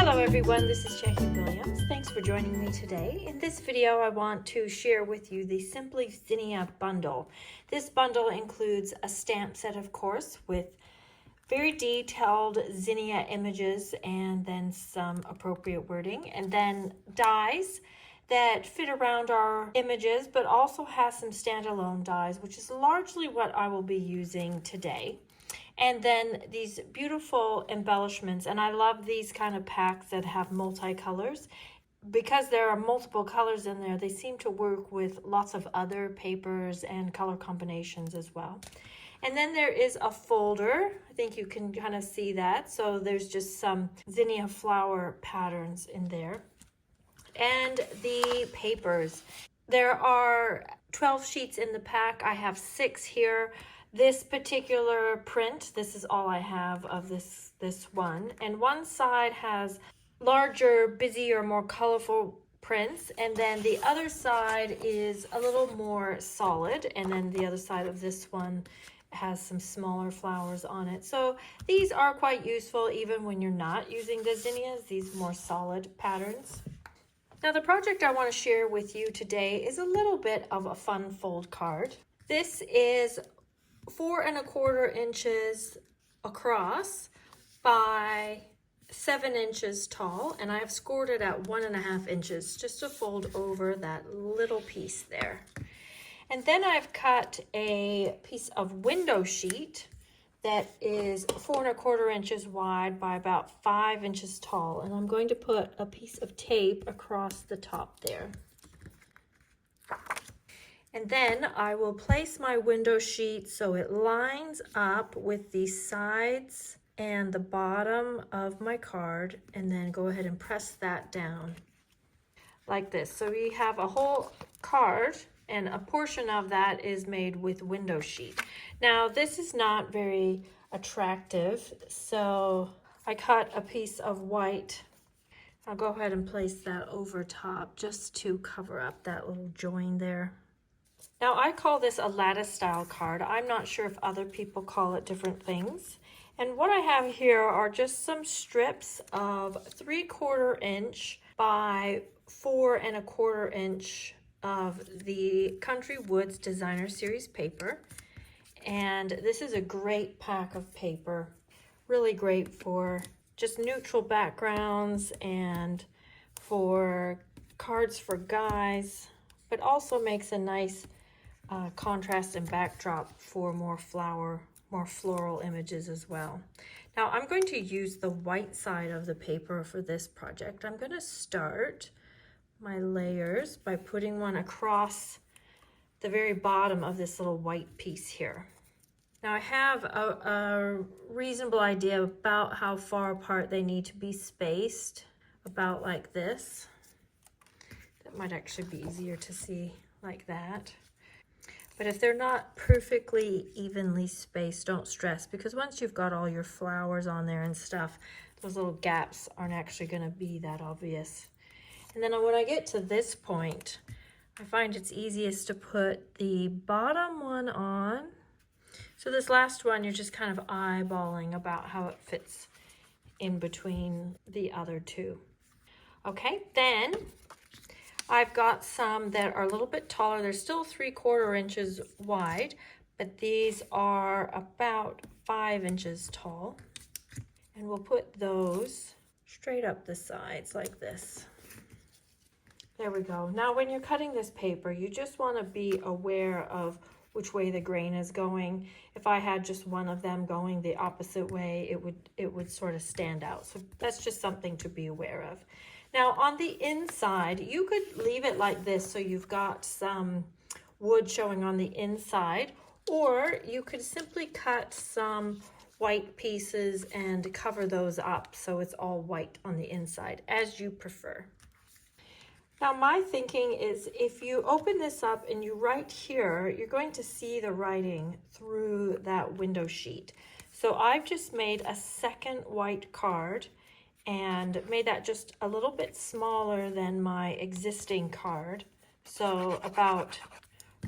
Hello everyone, this is Jackie Williams. Thanks for joining me today. In this video, I want to share with you the Simply Zinnia bundle. This bundle includes a stamp set, of course, with very detailed zinnia images and then some appropriate wording, and then dies that fit around our images, but also has some standalone dies, which is largely what I will be using today. And then these beautiful embellishments, and I love these kind of packs that have multicolors. Because there are multiple colors in there, they seem to work with lots of other papers and color combinations as well. And then there is a folder. I think you can kind of see that. So there's just some zinnia flower patterns in there. And the papers. There are 12 sheets in the pack. I have 6 here. This particular print, this is all I have of this one. And one side has larger, busier, more colorful prints. And then the other side is a little more solid. And then the other side of this one has some smaller flowers on it. So these are quite useful even when you're not using the zinnias, these more solid patterns. Now the project I want to share with you today is a little bit of a fun fold card. This is 4 1/4 inches across by 7 inches tall, and I've scored it at 1.5 inches just to fold over that little piece there. And then I've cut a piece of window sheet that is 4 1/4 inches wide by about 5 inches tall, and I'm going to put a piece of tape across the top there. And then I will place my window sheet so it lines up with the sides and the bottom of my card, and then go ahead and press that down like this. So we have a whole card and a portion of that is made with window sheet. Now this is not very attractive, so I cut a piece of white. I'll go ahead and place that over top just to cover up that little join there. Now I call this a lattice style card. I'm not sure if other people call it different things. And what I have here are just some strips of 3/4 inch by 4 1/4 inch of the Country Woods Designer Series paper. And this is a great pack of paper. Really great for just neutral backgrounds and for cards for guys, but also makes a nice contrast and backdrop for more floral images as well. Now I'm going to use the white side of the paper for this project. I'm going to start my layers by putting one across the very bottom of this little white piece here. Now I have a reasonable idea about how far apart they need to be spaced, about like this. That might actually be easier to see like that. But if they're not perfectly evenly spaced, don't stress, because once you've got all your flowers on there and stuff, those little gaps aren't actually going to be that obvious. And then when I get to this point, I find it's easiest to put the bottom one on. So this last one, you're just kind of eyeballing about how it fits in between the other two. Okay, then I've got some that are a little bit taller. They're still 3/4 inches wide, but these are about 5 inches tall. And we'll put those straight up the sides like this. There we go. Now when you're cutting this paper, you just want to be aware of which way the grain is going. If I had just one of them going the opposite way, it would sort of stand out. So that's just something to be aware of. Now on the inside, you could leave it like this so you've got some wood showing on the inside, or you could simply cut some white pieces and cover those up so it's all white on the inside, as you prefer. Now my thinking is if you open this up and you write here, you're going to see the writing through that window sheet. So I've just made a second white card and made that just a little bit smaller than my existing card. So about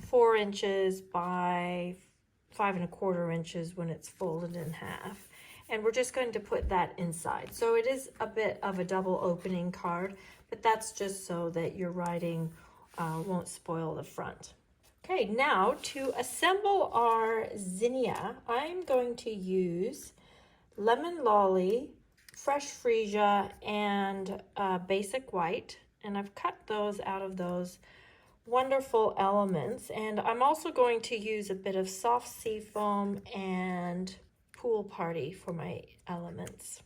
4 inches by 5 1/4 inches when it's folded in half. And we're just going to put that inside. So it is a bit of a double opening card, but that's just so that your writing won't spoil the front. Okay, now to assemble our zinnia, I'm going to use lemon lolly, fresh freesia, and basic white. And I've cut those out of those wonderful elements. And I'm also going to use a bit of soft sea foam and pool party for my elements.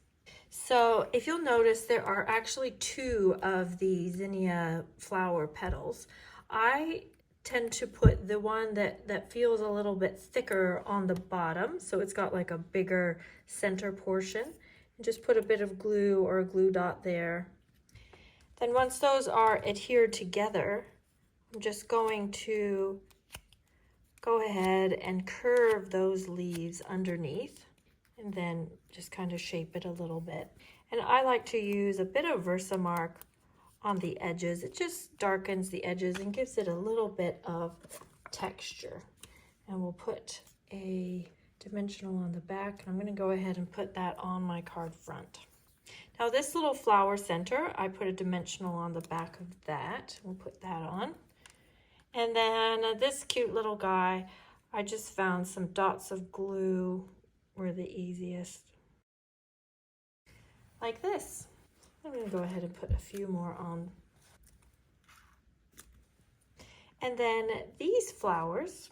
So if you'll notice, there are actually two of the zinnia flower petals. I tend to put the one that feels a little bit thicker on the bottom, so it's got like a bigger center portion, and just put a bit of glue or a glue dot there. Then once those are adhered together, I'm just going to go ahead and curve those leaves underneath, and then just kind of shape it a little bit. And I like to use a bit of Versamark on the edges. It just darkens the edges and gives it a little bit of texture. And we'll put a dimensional on the back. I'm going to go ahead and put that on my card front. Now this little flower center, I put a dimensional on the back of that. We'll put that on. And then this cute little guy, I just found some dots of glue were the easiest. Like this. I'm going to go ahead and put a few more on. And then these flowers,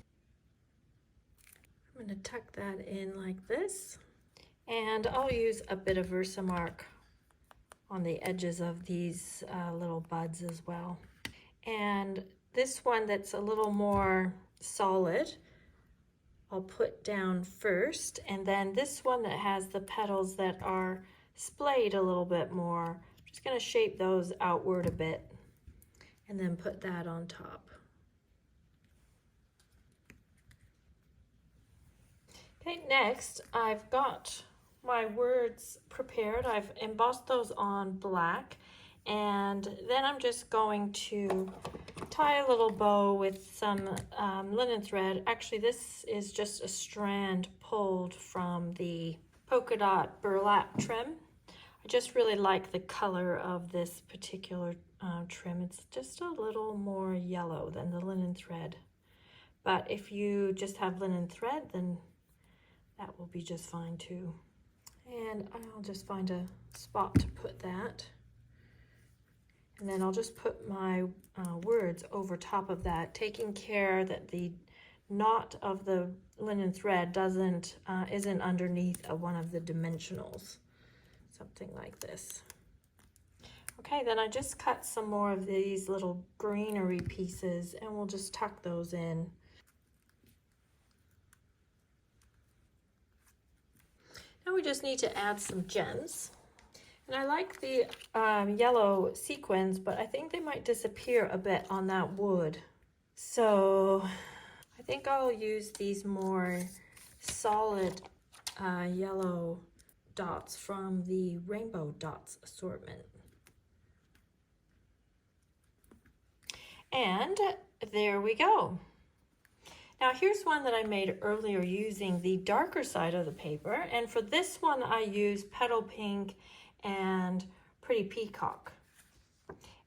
I'm going to tuck that in like this. And I'll use a bit of Versamark on the edges of these little buds as well. And this one that's a little more solid, I'll put down first. And then this one that has the petals that are splayed a little bit more, I'm just going to shape those outward a bit and then put that on top. Okay, next I've got my words prepared. I've embossed those on black, and then I'm just going to tie a little bow with some linen thread. Actually, this is just a strand pulled from the polka dot burlap trim. I just really like the color of this particular trim. It's just a little more yellow than the linen thread. But if you just have linen thread, then that will be just fine too. And I'll just find a spot to put that. And then I'll just put my words over top of that, taking care that the knot of the linen thread isn't underneath one of the dimensionals. Something like this. Okay, then I just cut some more of these little greenery pieces, and we'll just tuck those in. Now we just need to add some gems. And I like the yellow sequins, but I think they might disappear a bit on that wood. So I think I'll use these more solid yellow dots from the Rainbow Dots assortment. And there we go. Now here's one that I made earlier using the darker side of the paper, and for this one I used Petal Pink and Pretty Peacock.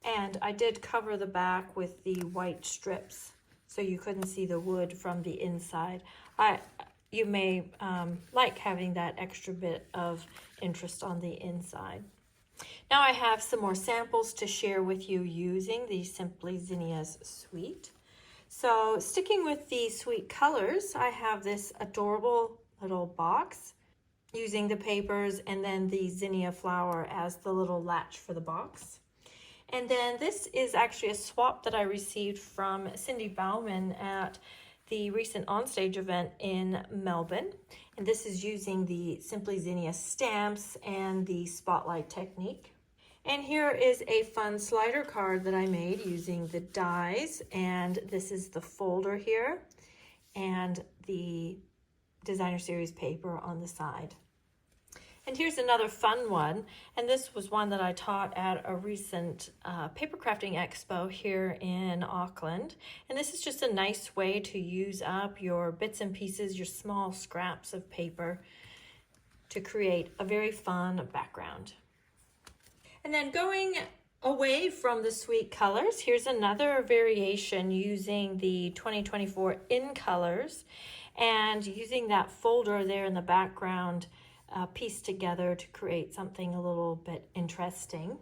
And I did cover the back with the white strips so you couldn't see the wood from the inside. You may like having that extra bit of interest on the inside. Now I have some more samples to share with you using the Simply Zinnias suite. So sticking with the sweet colors, I have this adorable little box using the papers and then the zinnia flower as the little latch for the box. And then this is actually a swap that I received from Cindy Bauman at the recent onstage event in Melbourne. And this is using the Simply Zinnia stamps and the spotlight technique. And here is a fun slider card that I made using the dies, and this is the folder here and the designer series paper on the side. And here's another fun one, and this was one that I taught at a recent paper crafting expo here in Auckland. And this is just a nice way to use up your bits and pieces, your small scraps of paper. to create a very fun background. And then going away from the sweet colors, here's another variation using the 2024 in colors and using that folder there in the background pieced together to create something a little bit interesting.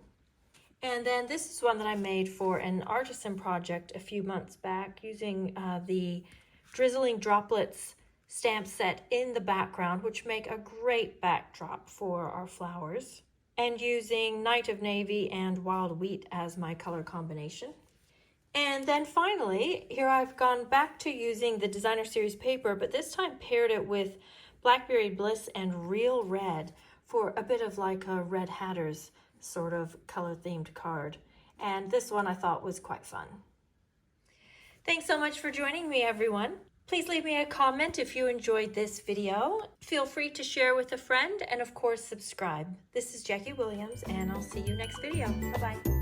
And then this is one that I made for an artisan project a few months back using the Drizzling Droplets stamp set in the background, which make a great backdrop for our flowers, and using Night of Navy and Wild Wheat as my color combination. And then finally, here I've gone back to using the Designer Series paper, but this time paired it with Blackberry Bliss and Real Red for a bit of like a Red Hatter's sort of color themed card. And this one I thought was quite fun. Thanks so much for joining me, everyone. Please leave me a comment if you enjoyed this video. Feel free to share with a friend and of course subscribe. This is Jackie Williams and I'll see you next video. Bye-bye.